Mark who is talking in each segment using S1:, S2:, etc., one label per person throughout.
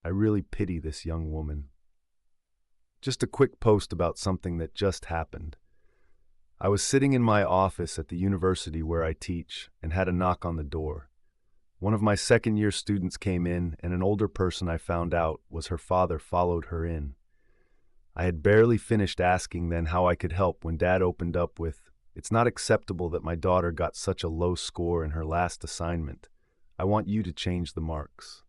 S1: I really pity this young woman. Just a quick post about something that just happened. I was sitting in my office at the university where I teach and had a knock on the door. One of my second-year students came in, and an older person I found out was her father followed her in. I had barely finished asking then how I could help when Dad opened up with, "It's not acceptable that my daughter got such a low score in her last assignment. I want you to change the marks."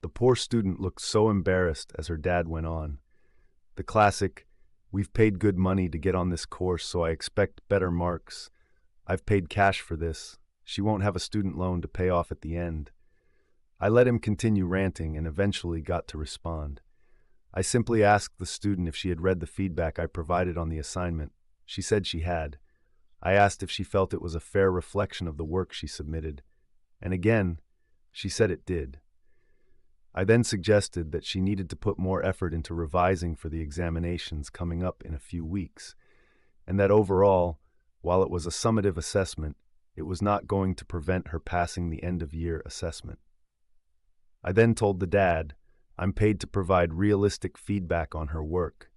S1: The poor student looked so embarrassed as her dad went on. The classic, "We've paid good money to get on this course, so I expect better marks. I've paid cash for this. She won't have a student loan to pay off at the end." I let him continue ranting and eventually got to respond. I simply asked the student if she had read the feedback I provided on the assignment. She said she had. I asked if she felt it was a fair reflection of the work she submitted. And again, she said it did. I then suggested that she needed to put more effort into revising for the examinations coming up in a few weeks, and that overall, while it was a summative assessment, it was not going to prevent her passing the end-of-year assessment. I then told the dad, "I'm paid to provide realistic feedback on her work.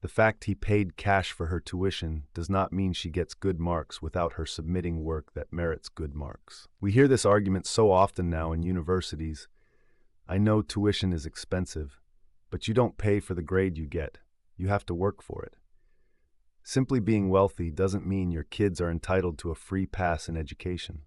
S1: The fact he paid cash for her tuition does not mean she gets good marks without her submitting work that merits good marks." We hear this argument so often now in universities. I know tuition is expensive, but you don't pay for the grade you get. You have to work for it. Simply being wealthy doesn't mean your kids are entitled to a free pass in education.